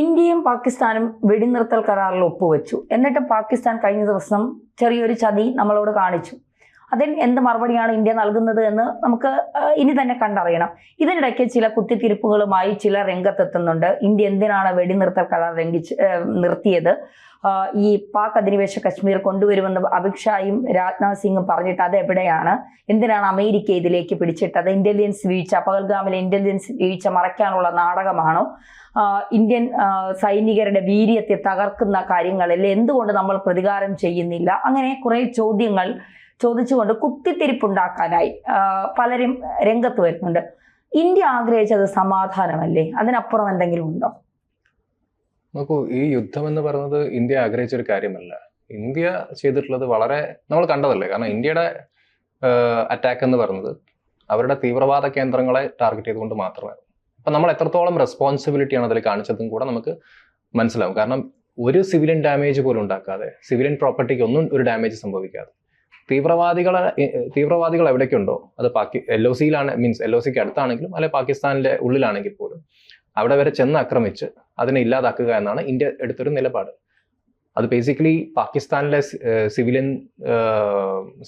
ഇന്ത്യയും പാകിസ്ഥാനും വെടിനിർത്തൽ കരാറിൽ ഒപ്പുവെച്ചു. എന്നിട്ട് പാകിസ്ഥാൻ കഴിഞ്ഞ ദിവസം ചെറിയൊരു ചതി നമ്മളോട് കാണിച്ചു. അതിന് എന്ത് മറുപടിയാണ് ഇന്ത്യ നൽകുന്നത് എന്ന് നമുക്ക് ഇനി തന്നെ കണ്ടറിയണം. ഇതിനിടയ്ക്ക് ചില കുത്തിത്തിരിപ്പുകളുമായി ചില രംഗത്തെത്തുന്നുണ്ട്. ഇന്ത്യ എന്തിനാണ് വെടിനിർത്തൽ കരാർ നിർത്തിയത്, ഈ പാക് അധിനിവേശ കശ്മീർ കൊണ്ടുവരുമെന്ന് അമിത്ഷായും രാജ്നാഥ് സിംഗും പറഞ്ഞിട്ട് അത് എവിടെയാണ്, എന്തിനാണ് അമേരിക്ക ഇതിലേക്ക് പിടിച്ചിട്ടത്, ഇന്റലിജൻസ് വീഴ്ച, പഹൽഗാമിലെ ഇന്റലിജൻസ് വീഴ്ച മറയ്ക്കാനുള്ള നാടകമാണോ, ഇന്ത്യൻ സൈനികരുടെ വീര്യത്തെ തകർക്കുന്ന കാര്യങ്ങളിൽ എന്തുകൊണ്ട് നമ്മൾ പ്രതികാരം ചെയ്യുന്നില്ല, അങ്ങനെ കുറെ ചോദ്യങ്ങൾ ചോദിച്ചുകൊണ്ട് കുത്തിത്തിരിപ്പുണ്ടാക്കാനായി പലരും രംഗത്ത് വരുന്നുണ്ട്. ഇന്ത്യ ആഗ്രഹിച്ചത് സമാധാനമല്ലേ? അതിനപ്പുറം എന്തെങ്കിലും ഉണ്ടോ? നോക്കൂ, ഈ യുദ്ധം എന്ന് പറയുന്നത് ഇന്ത്യ ആഗ്രഹിച്ചൊരു കാര്യമല്ല. ഇന്ത്യ ചെയ്തിട്ടുള്ളത് വളരെ നമ്മൾ കണ്ടതല്ലേ. കാരണം ഇന്ത്യയുടെ അറ്റാക്ക് എന്ന് പറയുന്നത് അവരുടെ തീവ്രവാദ കേന്ദ്രങ്ങളെ ടാർഗറ്റ് ചെയ്തുകൊണ്ട് മാത്രമായിരുന്നു. അപ്പം നമ്മൾ എത്രത്തോളം റെസ്പോൺസിബിലിറ്റിയാണ് അതിൽ കാണിച്ചതും കൂടെ നമുക്ക് മനസ്സിലാവും. കാരണം ഒരു സിവിലിയൻ ഡാമേജ് പോലും ഉണ്ടാക്കാതെ, സിവിലിയൻ പ്രോപ്പർട്ടിക്ക് ഒന്നും ഒരു ഡാമേജ് സംഭവിക്കാതെ, തീവ്രവാദികൾ എവിടേക്കുണ്ടോ അത് LOCയിലാണ്, മീൻസ് LOCക്ക് അടുത്താണെങ്കിലും അല്ലെ പാകിസ്ഥാനിന്റെ ഉള്ളിലാണെങ്കിൽ പോലും അവിടെ വരെ ചെന്ന് ആക്രമിച്ച് അതിനെ ഇല്ലാതാക്കുക എന്നാണ് ഇന്ത്യ എടുത്തൊരു നിലപാട്. അത് ബേസിക്കലി പാകിസ്ഥാനിലെ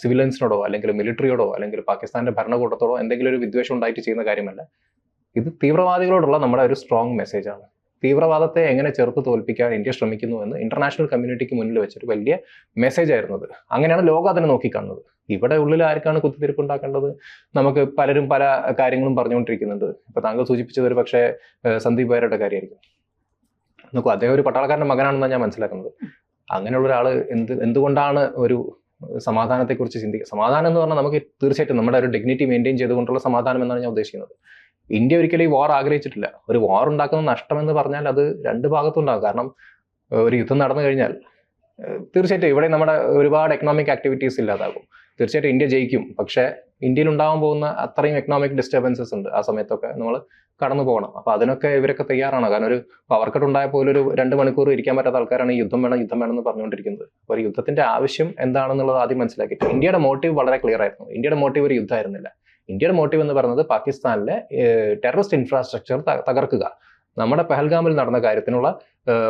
സിവിലിയൻസിനോടോ അല്ലെങ്കിൽ മിലിറ്ററിയോടോ അല്ലെങ്കിൽ പാകിസ്ഥാന്റെ ഭരണകൂടത്തോടോ എന്തെങ്കിലും ഒരു വിദ്വേഷം ഉണ്ടായിട്ട് ചെയ്യുന്ന കാര്യമല്ല. ഇത് തീവ്രവാദികളോടുള്ള നമ്മുടെ ഒരു സ്ട്രോങ് മെസ്സേജാണ്. തീവ്രവാദത്തെ എങ്ങനെ ചെറുത്ത് തോൽപ്പിക്കാൻ ഇന്ത്യ ശ്രമിക്കുന്നു എന്ന് ഇന്റർനാഷണൽ കമ്മ്യൂണിറ്റിക്ക് മുന്നിൽ വെച്ചൊരു വലിയ മെസ്സേജ് ആയിരുന്നത്. അങ്ങനെയാണ് ലോകം അതിനെ നോക്കിക്കാണുന്നത്. ഇവിടെ ഉള്ളിൽ ആർക്കാണ് കുത്തിത്തിരിപ്പ് ഉണ്ടാക്കേണ്ടത്? നമുക്ക് പലരും പല കാര്യങ്ങളും പറഞ്ഞുകൊണ്ടിരിക്കുന്നുണ്ട്. ഇപ്പൊ താങ്കൾ സൂചിപ്പിച്ചത് ഒരു പക്ഷേ സന്ദീപ് വാര്യരുടെ കാര്യമായിരിക്കും. നോക്കൂ, അദ്ദേഹം ഒരു പട്ടാളക്കാരന്റെ മകനാണെന്നാണ് ഞാൻ മനസ്സിലാക്കുന്നത്. അങ്ങനെയുള്ള ഒരാൾ എന്തുകൊണ്ടാണ് ഒരു സമാധാനത്തെക്കുറിച്ച് ചിന്തിക്കുക? സമാധാനം എന്ന് പറഞ്ഞാൽ നമുക്ക് തീർച്ചയായിട്ടും നമ്മുടെ ഒരു ഡിഗ്നിറ്റി മെയിൻറ്റെയിൻ ചെയ്തുകൊണ്ടുള്ള സമാധാനം എന്നാണ് ഞാൻ ഉദ്ദേശിക്കുന്നത്. ഇന്ത്യ ഒരിക്കലും ഈ വാർ ആഗ്രഹിച്ചിട്ടില്ല. ഒരു വാർ ഉണ്ടാക്കുന്ന നഷ്ടം എന്ന് പറഞ്ഞാൽ അത് രണ്ട് ഭാഗത്തും ഉണ്ടാകും. കാരണം ഒരു യുദ്ധം നടന്നു കഴിഞ്ഞാൽ തീർച്ചയായിട്ടും ഇവിടെ നമ്മുടെ ഒരുപാട് എക്കണോമിക് ആക്ടിവിറ്റീസ് ഇല്ലാതാകും. തീർച്ചയായിട്ടും ഇന്ത്യ ജയിക്കും. പക്ഷേ ഇന്ത്യയിൽ ഉണ്ടാകാൻ പോകുന്ന അത്രയും എക്കണോമിക് ഡിസ്റ്റർബൻസസ് ഉണ്ട്. ആ സമയത്തൊക്കെ നമ്മൾ കടന്നു പോകണം. അപ്പൊ അതിനൊക്കെ ഇവരൊക്കെ തയ്യാറാണ്. കാരണം ഒരു പവർ കട്ട് ഉണ്ടായപ്പോൾ ഒരു 2 മണിക്കൂർ ഇരിക്കാൻ പറ്റാത്ത ആൾക്കാരാണ് ഈ യുദ്ധം വേണം എന്ന് പറഞ്ഞുകൊണ്ടിരിക്കുന്നത്. അപ്പോൾ ഒരു യുദ്ധത്തിന്റെ ആവശ്യം എന്താണെന്നുള്ളത് ആദ്യം മനസ്സിലാക്കിയിട്ട് ഇന്ത്യയുടെ മോട്ടീവ് വളരെ ക്ലിയർ ആയിരുന്നു. ഇന്ത്യയുടെ മോട്ടീവ് ഒരു യുദ്ധമായിരുന്നില്ല. ഇന്ത്യയുടെ മോട്ടീവ് എന്ന് പറയുന്നത് പാകിസ്ഥാനിലെ ടെററിസ്റ്റ് ഇൻഫ്രാസ്ട്രക്ചർ തകർക്കുക. നമ്മുടെ പെഹൽഗാമിൽ നടന്ന കാര്യത്തിനുള്ള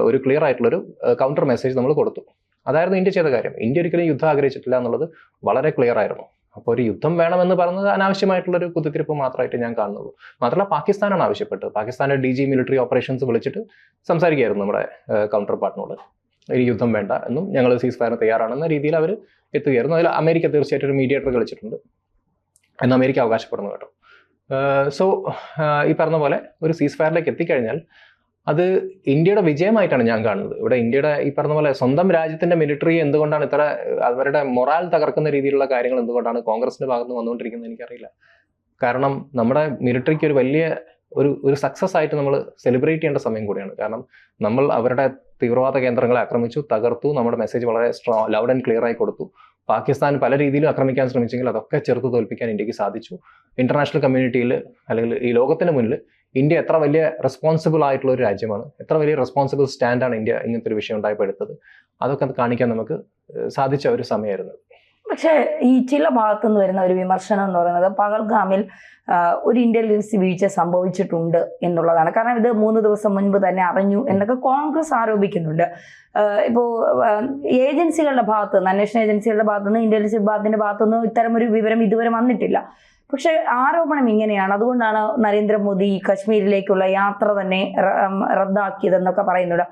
ഒരു ക്ലിയർ ആയിട്ടുള്ളൊരു കൗണ്ടർ മെസ്സേജ് നമ്മൾ കൊടുത്തു. അതായിരുന്നു ഇന്ത്യ ചെയ്ത കാര്യം. ഇന്ത്യ ഒരിക്കലും യുദ്ധം ആഗ്രഹിച്ചിട്ടില്ല എന്നുള്ളത് വളരെ ക്ലിയർ ആയിരുന്നു. അപ്പോൾ ഒരു യുദ്ധം വേണമെന്ന് പറയുന്നത് അനാവശ്യമായിട്ടുള്ളൊരു കുത്തിത്തിരിപ്പ് മാത്രമായിട്ട് ഞാൻ കാണുന്നുള്ളൂ. മാത്രമല്ല പാകിസ്ഥാനാണ് ആവശ്യപ്പെട്ടത്. പാകിസ്ഥാന്റെ DG മിലിറ്ററി ഓപ്പറേഷൻസ് വിളിച്ചിട്ട് സംസാരിക്കുകയായിരുന്നു നമ്മുടെ കൗണ്ടർ പാർട്ടിനോട്. ഈ യുദ്ധം വേണ്ട എന്നും ഞങ്ങൾ സീസ് ഫയറിന് തയ്യാറാണെന്ന രീതിയിൽ അവർ എത്തുകയായിരുന്നു. അതിൽ അമേരിക്ക തീർച്ചയായിട്ടും ഒരു മീഡിയേറ്റർ കളിച്ചിട്ടുണ്ട് എന്ന് അമേരിക്ക അവകാശപ്പെടുന്നു കേട്ടോ. സോ ഈ പറഞ്ഞ പോലെ ഒരു സീസ് ഫയറിലേക്ക് എത്തിക്കഴിഞ്ഞാൽ അത് ഇന്ത്യയുടെ വിജയമായിട്ടാണ് ഞാൻ കാണുന്നത്. ഇവിടെ ഇന്ത്യയുടെ ഈ പറഞ്ഞ പോലെ സ്വന്തം രാജ്യത്തിന്റെ മിലിറ്ററി എന്തുകൊണ്ടാണ് ഇത്ര അവരുടെ മൊറാൽ തകർക്കുന്ന രീതിയിലുള്ള കാര്യങ്ങൾ എന്തുകൊണ്ടാണ് കോൺഗ്രസിന്റെ ഭാഗത്ത് നിന്ന് വന്നുകൊണ്ടിരിക്കുന്നത് എനിക്കറിയില്ല. കാരണം നമ്മുടെ മിലിറ്ററിക്ക് ഒരു വലിയ ഒരു സക്സസ് ആയിട്ട് നമ്മൾ സെലിബ്രേറ്റ് ചെയ്യേണ്ട സമയം കൂടിയാണ്. കാരണം നമ്മൾ അവരുടെ തീവ്രവാദ കേന്ദ്രങ്ങളെ ആക്രമിച്ചു, തകർത്തു, നമ്മുടെ മെസ്സേജ് വളരെ ലൗഡ് ആൻഡ് ക്ലിയർ ആയി കൊടുത്തു. പാകിസ്ഥാൻ പല രീതിയിലും ആക്രമിക്കാൻ ശ്രമിച്ചെങ്കിൽ അതൊക്കെ ചെറുത്ത് തോൽപ്പിക്കാൻ ഇന്ത്യക്ക് സാധിച്ചു. ഇന്റർനാഷണൽ കമ്മ്യൂണിറ്റിയിൽ അല്ലെങ്കിൽ ഈ ലോകത്തിന് മുന്നിൽ ഇന്ത്യ എത്ര വലിയ റെസ്പോൺസിബിൾ ആയിട്ടുള്ള ഒരു രാജ്യമാണ്, എത്ര വലിയ റെസ്പോൺസിബിൾ സ്റ്റാൻഡാണ് ഇന്ത്യ ഇങ്ങനത്തെ ഒരു വിഷയം ഉണ്ടായപ്പോൾ എടുത്തത്, അതൊക്കെ കാണിക്കാൻ നമുക്ക് സാധിച്ച ഒരു സമയമായിരുന്നു. പക്ഷേ ഈ ചില ഭാഗത്തുനിന്ന് വരുന്ന ഒരു വിമർശനം എന്ന് പറയുന്നത് പഹൽഗാമിൽ ഒരു ഇന്റലിജൻസ് വീഴ്ച സംഭവിച്ചിട്ടുണ്ട് എന്നുള്ളതാണ്. കാരണം ഇത് 3 ദിവസം മുൻപ് തന്നെ അറിഞ്ഞു എന്നൊക്കെ കോൺഗ്രസ് ആരോപിക്കുന്നുണ്ട്. ഇപ്പോൾ ഏജൻസികളുടെ ഭാഗത്ത് നിന്ന്, അന്വേഷണ ഏജൻസികളുടെ ഭാഗത്തു നിന്ന്, ഇന്റലിജൻസ് വിഭാഗത്തിന്റെ ഭാഗത്തുനിന്ന് ഇത്തരമൊരു വിവരം ഇതുവരെ വന്നിട്ടില്ല. പക്ഷെ ആരോപണം ഇങ്ങനെയാണ്. അതുകൊണ്ടാണ് നരേന്ദ്രമോദി കശ്മീരിലേക്കുള്ള യാത്ര തന്നെ റദ്ദാക്കിയതെന്നൊക്കെ പറയുന്നുണ്ട്.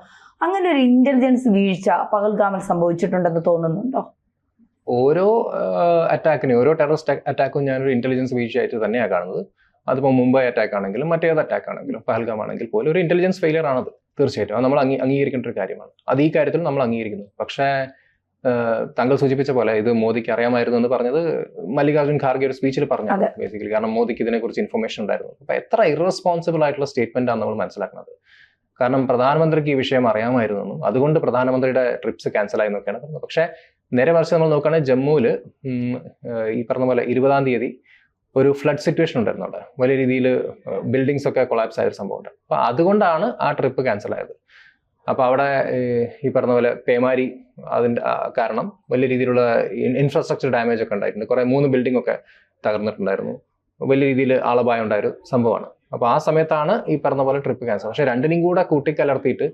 അങ്ങനെ ഒരു ഇന്റലിജൻസ് വീഴ്ച പഹൽഗാമിൽ സംഭവിച്ചിട്ടുണ്ടെന്ന് തോന്നുന്നുണ്ടോ? ഓരോ അറ്റാക്കിനും, ഓരോ ടെററിസ്റ്റ് അറ്റാക്കും ഞാനൊരു ഇന്റലിജൻസ് വീഴ്ചയായിട്ട് തന്നെയാണ് കാണുന്നത്. അതിപ്പോൾ മുംബൈ അറ്റാക്ക് ആണെങ്കിലും മറ്റേത് അറ്റാക്ക് ആണെങ്കിലും പഹൽഗാം ആണെങ്കിൽ പോലും ഒരു ഇന്റലിജൻസ് ഫെയിലിയർ ആണത്. തീർച്ചയായിട്ടും അത് നമ്മൾ അംഗീകരിക്കേണ്ട ഒരു കാര്യമാണ്. അത് ഈ കാര്യത്തിൽ നമ്മൾ അംഗീകരിക്കുന്നു. പക്ഷേ താങ്കൾ സൂചിപ്പിച്ച പോലെ ഇത് മോദിക്ക് അറിയാമായിരുന്നു എന്ന് പറഞ്ഞത് മല്ലികാർജുൻ ഖാർഗെ ഒരു സ്പീച്ചിൽ പറഞ്ഞു ബേസിക്കലി. കാരണം മോദിക്ക് ഇതിനെക്കുറിച്ച് ഇൻഫർമേഷൻ ഉണ്ടായിരുന്നു. അപ്പൊ എത്ര ഇറസ്പോൺസിബിൾ ആയിട്ടുള്ള സ്റ്റേറ്റ്മെന്റ് ആണ് നമ്മൾ മനസ്സിലാക്കുന്നത്. കാരണം പ്രധാനമന്ത്രിക്ക് ഈ വിഷയം അറിയാമായിരുന്നു, അതുകൊണ്ട് പ്രധാനമന്ത്രിയുടെ ട്രിപ്സ് ക്യാൻസൽ ആയി എന്നൊക്കെയാണ് പറഞ്ഞത്. പക്ഷേ നേരെ മറിച്ച് നമ്മൾ നോക്കുകയാണെങ്കിൽ ജമ്മുവിൽ ഈ പറഞ്ഞ പോലെ 20-ാം തീയതി ഒരു ഫ്ലഡ് സിറ്റുവേഷൻ ഉണ്ടായിരുന്നു. അവിടെ വലിയ രീതിയിൽ ബിൽഡിങ്സ് ഒക്കെ കൊളാപ്സ് ആയ ഒരു സംഭവം ഉണ്ട്. അപ്പൊ അതുകൊണ്ടാണ് ആ ട്രിപ്പ് ക്യാൻസൽ ആയത്. അപ്പൊ അവിടെ ഈ പറഞ്ഞ പോലെ പേമാരി അതിന്റെ കാരണം വലിയ രീതിയിലുള്ള ഇൻഫ്രാസ്ട്രക്ചർ ഡാമേജ് ഒക്കെ ഉണ്ടായിട്ടുണ്ട്. കുറെ 3 ബിൽഡിംഗ് ഒക്കെ തകർന്നിട്ടുണ്ടായിരുന്നു. വലിയ രീതിയിൽ ആളപായം ഉണ്ടായൊരു സംഭവമാണ്. അപ്പോൾ ആ സമയത്താണ് ഈ പറഞ്ഞ പോലെ ട്രിപ്പ് ക്യാൻസൽ. പക്ഷെ രണ്ടിനും കൂടെ കൂട്ടിക്കലർത്തിയിട്ട്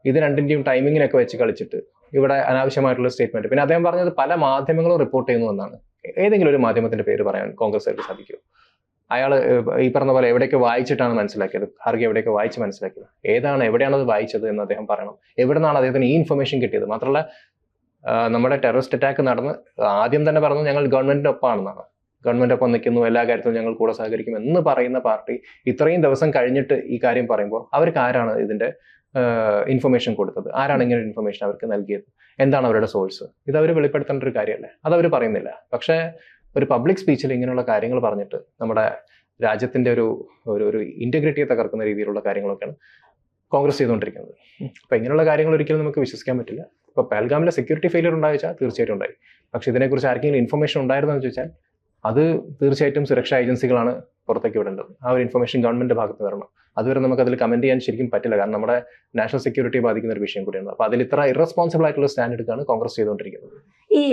ഇത് രണ്ടിന്റെയും ടൈമിങ്ങിനൊക്കെ വെച്ച് കളിച്ചിട്ട് ഇവിടെ അനാവശ്യമായിട്ടുള്ള സ്റ്റേറ്റ്മെന്റ്. പിന്നെ അദ്ദേഹം പറഞ്ഞത് പല മാധ്യമങ്ങളും റിപ്പോർട്ട് ചെയ്യുന്നു എന്നാണ്. ഏതെങ്കിലും ഒരു മാധ്യമത്തിന്റെ പേര് പറയാൻ കോൺഗ്രസ്സുകാർക്ക് സാധിക്കുമോ? അയാൾ ഈ പറഞ്ഞ പോലെ എവിടെയൊക്കെ വായിച്ചിട്ടാണ് മനസ്സിലാക്കിയത്, ഖാർഗെ എവിടെയൊക്കെ വായിച്ച് മനസ്സിലാക്കിയത്, എവിടെയാണത് വായിച്ചത് എന്ന് അദ്ദേഹം പറയണം. എവിടെ നിന്നാണ് അദ്ദേഹത്തിന് ഈ ഇൻഫർമേഷൻ കിട്ടിയത്? മാത്രമല്ല നമ്മുടെ ടെററിസ്റ്റ് അറ്റാക്ക് നടന്ന് ആദ്യം തന്നെ പറഞ്ഞു ഞങ്ങൾ ഗവൺമെന്റിന്റെ ഒപ്പമാണെന്നാണ്, ഗവൺമെന്റ് ഒപ്പം നിൽക്കുന്നു, എല്ലാ കാര്യത്തിലും ഞങ്ങൾ കൂടെ സഹകരിക്കും എന്ന് പറയുന്ന പാർട്ടി ഇത്രയും ദിവസം കഴിഞ്ഞിട്ട് ഈ കാര്യം പറയുമ്പോൾ അവർക്ക് ആരാണ് ഇതിന്റെ ഇൻഫർമേഷൻ കൊടുത്തത്? ആരാണ് ഇങ്ങനെ ഇൻഫർമേഷൻ അവർക്ക് നൽകിയത്? എന്താണ് അവരുടെ സോഴ്സ്? ഇത് അവർ വെളിപ്പെടുത്തേണ്ട ഒരു കാര്യമല്ലേ? അതവർ പറയുന്നില്ല. പക്ഷേ ഒരു പബ്ലിക് സ്പീച്ചിൽ ഇങ്ങനെയുള്ള കാര്യങ്ങൾ പറഞ്ഞിട്ട് നമ്മുടെ രാജ്യത്തിന്റെ ഒരു ഇന്റഗ്രിറ്റിയെ തകർക്കുന്ന രീതിയിലുള്ള കാര്യങ്ങളൊക്കെയാണ് കോൺഗ്രസ് ചെയ്തുകൊണ്ടിരിക്കുന്നത്. അപ്പൊ ഇങ്ങനെയുള്ള കാര്യങ്ങൾ ഒരിക്കലും നമുക്ക് വിശ്വസിക്കാൻ പറ്റില്ല. ഇപ്പൊ പഹൽഗാമിലെ സെക്യൂരിറ്റി ഫെയിലിയർ ഉണ്ടായിച്ചാൽ തീർച്ചയായിട്ടും ഉണ്ടായി. പക്ഷെ ഇതിനെക്കുറിച്ച് ആർക്കെങ്കിലും ഇൻഫർമേഷൻ ഉണ്ടായിരുന്നെന്ന് ചോദിച്ചാൽ അത് തീർച്ചയായിട്ടും സുരക്ഷാ ഏജൻസികളാണ് പുറത്തേക്ക് വിടേണ്ടത്. ആ ഒരു ഇൻഫർമേഷൻ ഗവൺമെന്റ് ഭാഗത്ത് വരണം. അതുവരെ നമുക്ക് അതിൽ കമന്റ് ചെയ്യാൻ ശരിക്കും പറ്റില്ല. കാരണം നമ്മുടെ നാഷണൽ സെക്യൂരിറ്റിയെ ബാധിക്കുന്ന ഒരു വിഷയം കൂടിയാണ്. അപ്പൊ അതിൽ ഇത്ര ഇറസ്പോൺസിബിൾ ആയിട്ടുള്ള സ്റ്റാൻഡ് എടുക്കാണ് കോൺഗ്രസ് ചെയ്തുകൊണ്ടിരിക്കുന്നത്. ഈ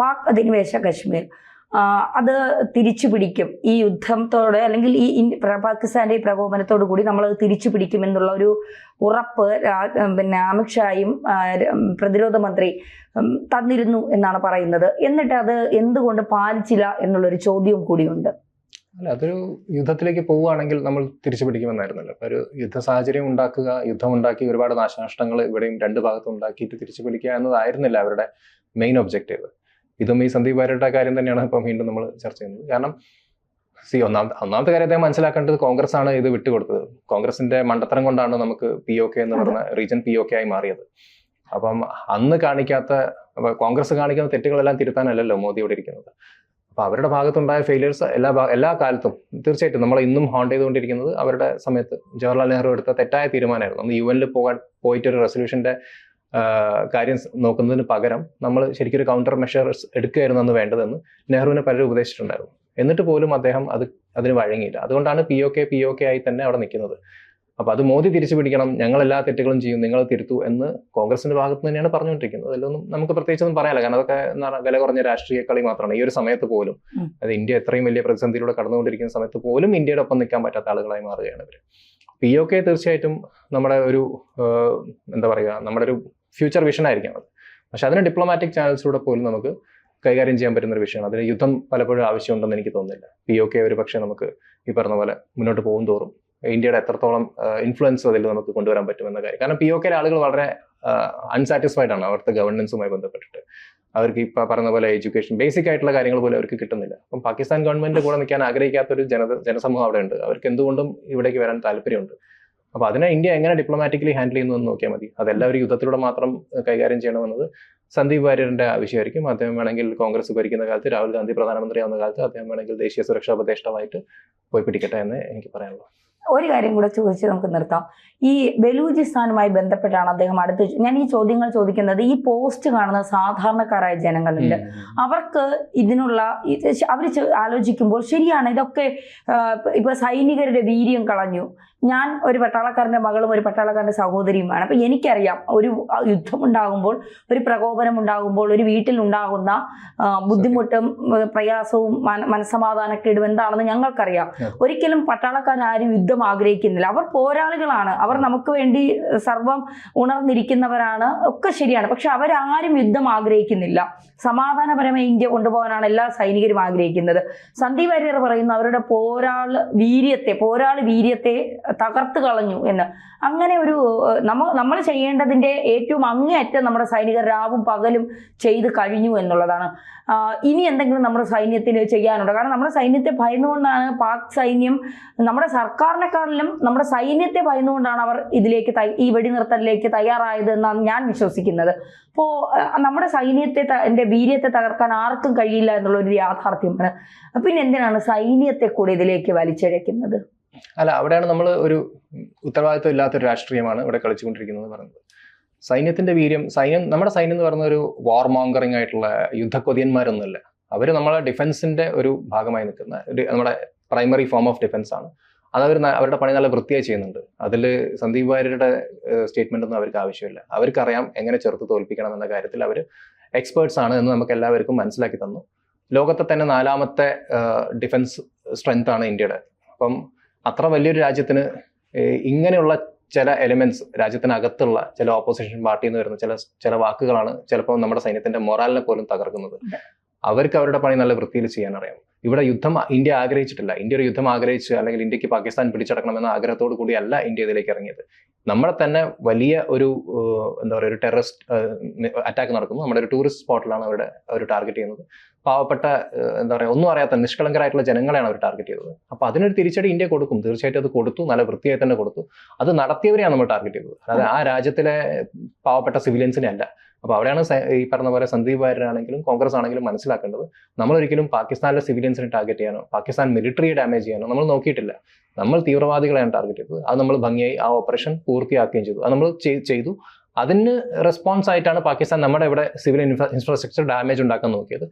പാക് അധിനിവേശ കശ്മീർ അത് തിരിച്ചു പിടിക്കും, ഈ യുദ്ധത്തോടെ അല്ലെങ്കിൽ ഈ പാകിസ്ഥാന്റെ ഈ പ്രകോപനത്തോടു കൂടി നമ്മൾ തിരിച്ചു പിടിക്കുമെന്നുള്ള ഒരു ഉറപ്പ് പിന്നെ അമിത്ഷായും പ്രതിരോധ മന്ത്രി തന്നിരുന്നു എന്നാണ് പറയുന്നത്. എന്നിട്ട് അത് എന്തുകൊണ്ട് പാലിച്ചില്ല എന്നുള്ളൊരു ചോദ്യവും കൂടിയുണ്ട്. അല്ല, അതൊരു യുദ്ധത്തിലേക്ക് പോവുകയാണെങ്കിൽ നമ്മൾ തിരിച്ചു പിടിക്കുമെന്നായിരുന്നല്ലോ. അപ്പൊ ഒരു യുദ്ധ സാഹചര്യം ഉണ്ടാക്കുക, യുദ്ധം ഉണ്ടാക്കി ഒരുപാട് നാശനഷ്ടങ്ങൾ ഇവിടെയും രണ്ട് ഭാഗത്തും ഉണ്ടാക്കിയിട്ട് തിരിച്ചു പിടിക്കുക എന്നതായിരുന്നില്ല അവരുടെ മെയിൻ ഒബ്ജക്റ്റീവ്. ഇതും ഈ സന്ദീപ് വാര്യരുടെ കാര്യം തന്നെയാണ് ഇപ്പം വീണ്ടും നമ്മൾ ചർച്ച ചെയ്യുന്നത്. കാരണം ഒന്നാമത്തെ കാര്യം അദ്ദേഹം മനസ്സിലാക്കേണ്ടത് കോൺഗ്രസ് ആണ് ഇത് വിട്ടുകൊടുത്തത്. കോൺഗ്രസിന്റെ മണ്ടത്തരം കൊണ്ടാണ് നമുക്ക് POK എന്ന് പറഞ്ഞ റീജൻ POK ആയി മാറിയത്. അപ്പം അന്ന് കോൺഗ്രസ് കാണിക്കുന്ന തെറ്റുകളെല്ലാം തിരുത്താനല്ലല്ലോ മോദി ഇവിടെ ഇരിക്കുന്നത്. അപ്പൊ അവരുടെ ഭാഗത്തുണ്ടായ ഫെയിലിയേഴ്സ് എല്ലാ കാലത്തും തീർച്ചയായിട്ടും നമ്മൾ ഇന്നും ഹോണ്ട് ചെയ്തുകൊണ്ടിരിക്കുന്നത് അവരുടെ സമയത്ത് ജവഹർലാൽ നെഹ്റു എടുത്ത തെറ്റായ തീരുമാനമായിരുന്നു. അന്ന് UN പോയിട്ട് ഒരു റെസൊല്യൂഷന്റെ കാര്യം നോക്കുന്നതിന് പകരം നമ്മൾ ശരിക്കും ഒരു കൗണ്ടർ മെഷേഴ്സ് എടുക്കുകയായിരുന്നു അന്ന് വേണ്ടതെന്ന് നെഹ്റുവിനെ പലരും ഉപദേശിച്ചിട്ടുണ്ടായിരുന്നു. എന്നിട്ട് പോലും അദ്ദേഹം അതിന് വഴങ്ങിയില്ല. അതുകൊണ്ടാണ് POK ആയി തന്നെ അവിടെ നിൽക്കുന്നത്. അപ്പൊ അത് മോദി തിരിച്ചു പിടിക്കണം, ഞങ്ങൾ എല്ലാ തെറ്റുകളും ചെയ്യും, നിങ്ങൾ തിരുത്തൂ എന്ന് കോൺഗ്രസിന്റെ ഭാഗത്ത് തന്നെയാണ് പറഞ്ഞുകൊണ്ടിരിക്കുന്നത്. അതിലൊന്നും നമുക്ക് പ്രത്യേകിച്ചൊന്നും പറയാനില്ല. കാരണം അതൊക്കെ വില കുറഞ്ഞ രാഷ്ട്രീയ കളി മാത്രമാണ്. ഈ ഒരു സമയത്ത് പോലും, അത് ഇന്ത്യ എത്രയും വലിയ പ്രതിസന്ധിയിലൂടെ കടന്നുകൊണ്ടിരിക്കുന്ന സമയത്ത് പോലും ഇന്ത്യയുടെ ഒപ്പം നിൽക്കാൻ പറ്റാത്ത ആളുകളായി മാറുകയാണ് ഇവർ. POK തീർച്ചയായിട്ടും നമ്മുടെ ഒരു എന്താ പറയുക, നമ്മുടെ ഒരു ഫ്യൂച്ചർ വിഷൻ ആയിരിക്കും അത്. പക്ഷെ അതിന് ഡിപ്ലോമാറ്റിക് ചാനൽസിലൂടെ പോലും നമുക്ക് കൈകാര്യം ചെയ്യാൻ പറ്റുന്ന ഒരു വിഷയമാണ്. അതിന് യുദ്ധം പലപ്പോഴും ആവശ്യമുണ്ടെന്ന് എനിക്ക് തോന്നുന്നില്ല. POK ഒരു പക്ഷേ നമുക്ക് ഈ പറഞ്ഞ പോലെ മുന്നോട്ട് പോകും തോറും ഇന്ത്യയുടെ എത്രത്തോളം ഇൻഫ്ലുവൻസ് അതിൽ നമുക്ക് കൊണ്ടുവരാൻ പറ്റുമെന്ന കാര്യം. കാരണം POKയിലെ ആളുകൾ വളരെ അൺസാറ്റിസ്ഫൈഡ് ആണ് അവിടുത്തെ ഗവൺമെന്റ്സുമായി ബന്ധപ്പെട്ടിട്ട്. അവർക്ക് ഈ പറഞ്ഞ പോലെ എഡ്യൂക്കേഷൻ, ബേസിക് ആയിട്ടുള്ള കാര്യങ്ങൾ പോലും അവർക്ക് കിട്ടുന്നില്ല. അപ്പം പാകിസ്ഥാൻ ഗവൺമെന്റ് കൂടെ നിൽക്കാൻ ആഗ്രഹിക്കാത്ത ഒരു ജനസമൂഹം അവിടെ ഉണ്ട്. അവർക്ക് എന്തുകൊണ്ടും ഇവിടേക്ക് വരാൻ താല്പര്യമുണ്ട്. അപ്പൊ അതിനെ ഇന്ത്യ എങ്ങനെ ഡിപ്ലോമാറ്റിക്കലി ഹാൻഡിൽ ചെയ്യുന്നു എന്ന് നോക്കിയാൽ മതി. അതെല്ലാവരും യുദ്ധത്തിലൂടെ മാത്രം കൈകാര്യം ചെയ്യണമെന്നത് സന്ദീപ് വാര്യരുടെ ആവശ്യമായിരിക്കും. അദ്ദേഹം വേണമെങ്കിൽ കോൺഗ്രസ് ഭരിക്കുന്ന കാലത്ത്, രാഹുൽ ഗാന്ധി പ്രധാനമന്ത്രിയാവുന്ന കാലത്ത് അദ്ദേഹം വേണമെങ്കിൽ ദേശീയ സുരക്ഷാ ഉപദേഷ്ടാവായിട്ട് പോയി പിടിക്കട്ടെ എന്ന് എനിക്ക് പറയാനുള്ളൂ. ഒരു കാര്യം കൂടെ ചോദിച്ച് നമുക്ക് നിർത്താം. ഈ ബലൂചിസ്ഥാനുമായി ബന്ധപ്പെട്ടാണ് അദ്ദേഹം ഞാൻ ഈ ചോദ്യങ്ങൾ ചോദിക്കുന്നത്. ഈ പോസ്റ്റ് കാണുന്ന സാധാരണക്കാരായ ജനങ്ങളുണ്ട്, അവർക്ക് ഇതിനുള്ള അവർ ആലോചിക്കുമ്പോൾ ശരിയാണ്, ഇതൊക്കെ ഇപ്പൊ സൈനികരുടെ വീര്യം കളഞ്ഞു. ഞാൻ ഒരു പട്ടാളക്കാരൻ്റെ മകളും ഒരു പട്ടാളക്കാരൻ്റെ സഹോദരിയുമാണ്. അപ്പം എനിക്കറിയാം ഒരു യുദ്ധം ഉണ്ടാകുമ്പോൾ, ഒരു പ്രകോപനം ഉണ്ടാകുമ്പോൾ ഒരു വീട്ടിലുണ്ടാകുന്ന ബുദ്ധിമുട്ടും പ്രയാസവും മനസ്സമാധാനക്കേടും എന്താണെന്ന് ഞങ്ങൾക്കറിയാം. ഒരിക്കലും പട്ടാളക്കാരും യുദ്ധം ആഗ്രഹിക്കുന്നില്ല. അവർ പോരാളികളാണ്, അവർ നമുക്ക് വേണ്ടി സർവം ഉണർന്നിരിക്കുന്നവരാണ്, ഒക്കെ ശരിയാണ്. പക്ഷെ അവരാരും യുദ്ധം ആഗ്രഹിക്കുന്നില്ല. സമാധാനപരമായി ഇന്ത്യ കൊണ്ടുപോകാനാണ് എല്ലാ സൈനികരും ആഗ്രഹിക്കുന്നത്. സന്ദീപ് വാര്യർ പറയുന്നു അവരുടെ പോരാളി വീര്യത്തെ തകർത്ത് കളഞ്ഞു എന്ന്. അങ്ങനെ ഒരു നമ്മൾ ചെയ്യേണ്ടതിൻ്റെ ഏറ്റവും അങ്ങേയറ്റം നമ്മുടെ സൈനികർ രാവും പകലും ചെയ്ത് കഴിഞ്ഞു എന്നുള്ളതാണ്. ഇനി എന്തെങ്കിലും നമ്മുടെ സൈന്യത്തിന് ചെയ്യാനുണ്ടോ? കാരണം നമ്മുടെ സൈന്യത്തെ ഭയന്നുകൊണ്ടാണ് പാക് സൈന്യം, നമ്മുടെ സർക്കാരിനെക്കാളിലും നമ്മുടെ സൈന്യത്തെ ഭയന്നുകൊണ്ടാണ് അവർ ഈ വെടിനിർത്തലിലേക്ക് തയ്യാറായത് എന്നാണ് ഞാൻ വിശ്വസിക്കുന്നത്. അപ്പോൾ നമ്മുടെ സൈന്യത്തെ വീര്യത്തെ തകർക്കാൻ ആർക്കും കഴിയില്ല എന്നുള്ളൊരു യാഥാർത്ഥ്യമാണ്. പിന്നെ എന്തിനാണ് സൈന്യത്തെ കൂടി ഇതിലേക്ക് വലിച്ചിഴക്കുന്നത്? അല്ല, അവിടെയാണ് നമ്മൾ ഒരു ഉത്തരവാദിത്വം ഇല്ലാത്തൊരു രാഷ്ട്രീയമാണ് ഇവിടെ കളിച്ചുകൊണ്ടിരിക്കുന്നത് പറയുന്നത്. സൈന്യത്തിന്റെ വീര്യം, നമ്മുടെ സൈന്യം എന്ന് പറയുന്ന ഒരു വാർ മോങ്കറിംഗ് ആയിട്ടുള്ള യുദ്ധക്കൊതിയന്മാരൊന്നുമല്ല. അവർ നമ്മളെ ഡിഫൻസിന്റെ ഒരു ഭാഗമായി നിൽക്കുന്ന നമ്മുടെ പ്രൈമറി ഫോം ഓഫ് ഡിഫൻസ് ആണ്. അവരുടെ പണി നല്ല വൃത്തിയായി ചെയ്യുന്നുണ്ട്. അതിൽ സന്ദീപ് വാര്യരുടെ സ്റ്റേറ്റ്മെന്റ് ഒന്നും അവർക്ക് ആവശ്യമില്ല. അവർക്കറിയാം എങ്ങനെ ചെറുത്ത് തോൽപ്പിക്കണം എന്ന കാര്യത്തിൽ അവർ എക്സ്പേർട്സ് ആണ് എന്ന് നമുക്ക് എല്ലാവർക്കും മനസ്സിലാക്കി തന്നു. ലോകത്തെ തന്നെ 4ാമത്തെ ഡിഫൻസ് സ്ട്രെങ്ത് ആണ് ഇന്ത്യയുടെ. അപ്പം അത്ര വലിയൊരു രാജ്യത്തിന് ഇങ്ങനെയുള്ള ചില എലിമെന്റ്സ്, രാജ്യത്തിനകത്തുള്ള ചില ഓപ്പോസിഷൻ പാർട്ടിയിൽ നിന്ന് വരുന്ന ചില വാക്കുകളാണ് ചിലപ്പോൾ നമ്മുടെ സൈന്യത്തിന്റെ മൊറാലിനെ പോലും തകർക്കുന്നത്. അവർക്ക് അവരുടെ പണി നല്ല വൃത്തിയിൽ ചെയ്യാൻ അറിയാം. ഇവിടെ യുദ്ധം ഇന്ത്യ ആഗ്രഹിച്ചിട്ടില്ല. ഇന്ത്യ ഒരു യുദ്ധം ആഗ്രഹിച്ച് അല്ലെങ്കിൽ ഇന്ത്യക്ക് പാകിസ്ഥാൻ പിടിച്ചടക്കണമെന്ന ആഗ്രഹത്തോടു കൂടിയല്ല ഇന്ത്യ ഇതിലേക്ക് ഇറങ്ങിയത്. നമ്മളെ തന്നെ വലിയ ഒരു എന്താ പറയുക, ഒരു ടെററിസ്റ്റ് അറ്റാക്ക് നടക്കുന്നു. നമ്മുടെ ഒരു ടൂറിസ്റ്റ് സ്പോട്ടിലാണ് അവർ ടാർഗറ്റ് ചെയ്യുന്നത്. പാവപ്പെട്ട എന്താ പറയുക, ഒന്നും അറിയാത്ത നിഷ്കളങ്കരായിട്ടുള്ള ജനങ്ങളെയാണ് അവർ ടാർഗറ്റ് ചെയ്തത്. അപ്പോൾ അതിനൊരു തിരിച്ചടി ഇന്ത്യ കൊടുക്കും. തീർച്ചയായിട്ടും അത് കൊടുത്തു, നല്ല വൃത്തിയായി തന്നെ കൊടുത്തു. അത് നടത്തിയവരെയാണ് നമ്മൾ ടാർഗറ്റ് ചെയ്തത്, അതായത് ആ രാജ്യത്തിലെ പാവപ്പെട്ട സിവിലിയൻസിനെ അല്ല. അപ്പോൾ അവിടെയാണ് ഈ പറഞ്ഞ പോലെ സന്ദീപ് വാര്യരാണെങ്കിലും കോൺഗ്രസ് ആണെങ്കിലും മനസ്സിലാക്കേണ്ടത്, നമ്മളൊരിക്കലും പാകിസ്ഥാനിലെ സിവിലിയൻസിനെ ടാർഗറ്റ് ചെയ്യാനോ പാകിസ്ഥാൻ മിലിറ്ററിയെ ഡാമേജ് ചെയ്യാനോ നമ്മൾ നോക്കിയിട്ടില്ല. നമ്മൾ തീവ്രവാദികളെയാണ് ടാർഗറ്റ് ചെയ്തത്. അത് നമ്മൾ ഭംഗിയായി ആ ഓപ്പറേഷൻ പൂർത്തിയാക്കുകയും ചെയ്തു. അത് നമ്മൾ ചെയ്തു. അതിന് റെസ്പോൺസ് ആയിട്ടാണ് പാകിസ്ഥാൻ നമ്മുടെ ഇവിടെ സിവിൽ ഇൻഫ്രാസ്ട്രക്ചർ ഡാമേജ് ഉണ്ടാക്കാൻ നോക്കിയത്.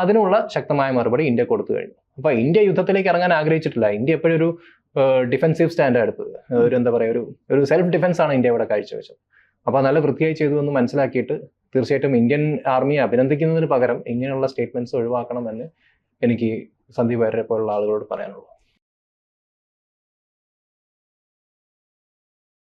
അതിനുള്ള ശക്തമായ മറുപടി ഇന്ത്യ കൊടുത്തു കഴിഞ്ഞു. അപ്പോൾ ഇന്ത്യ യുദ്ധത്തിലേക്ക് ഇറങ്ങാൻ ആഗ്രഹിച്ചിട്ടില്ല. ഇന്ത്യ എപ്പോഴും ഒരു ഡിഫെൻസീവ് സ്റ്റാൻഡ് എടുത്തത്. ഒരു എന്താ പറയുക, ഒരു സെൽഫ് ഡിഫെൻസ് ആണ് ഇന്ത്യ ഇവിടെ കാഴ്ചവെച്ചത്. അപ്പോൾ നല്ല വൃത്തിയായി ചെയ്തു എന്ന് മനസ്സിലാക്കിയിട്ട് തീർച്ചയായിട്ടും ഇന്ത്യൻ ആർമിയെ അഭിനന്ദിക്കുന്നതിന് പകരം ഇങ്ങനെയുള്ള സ്റ്റേറ്റ്മെന്റ്സ് ഒഴിവാക്കണമെന്ന് എനിക്ക് സന്ദീപ് വാര്യരെ പോലുള്ള ആളുകളോട് പറയാനുള്ളൂ.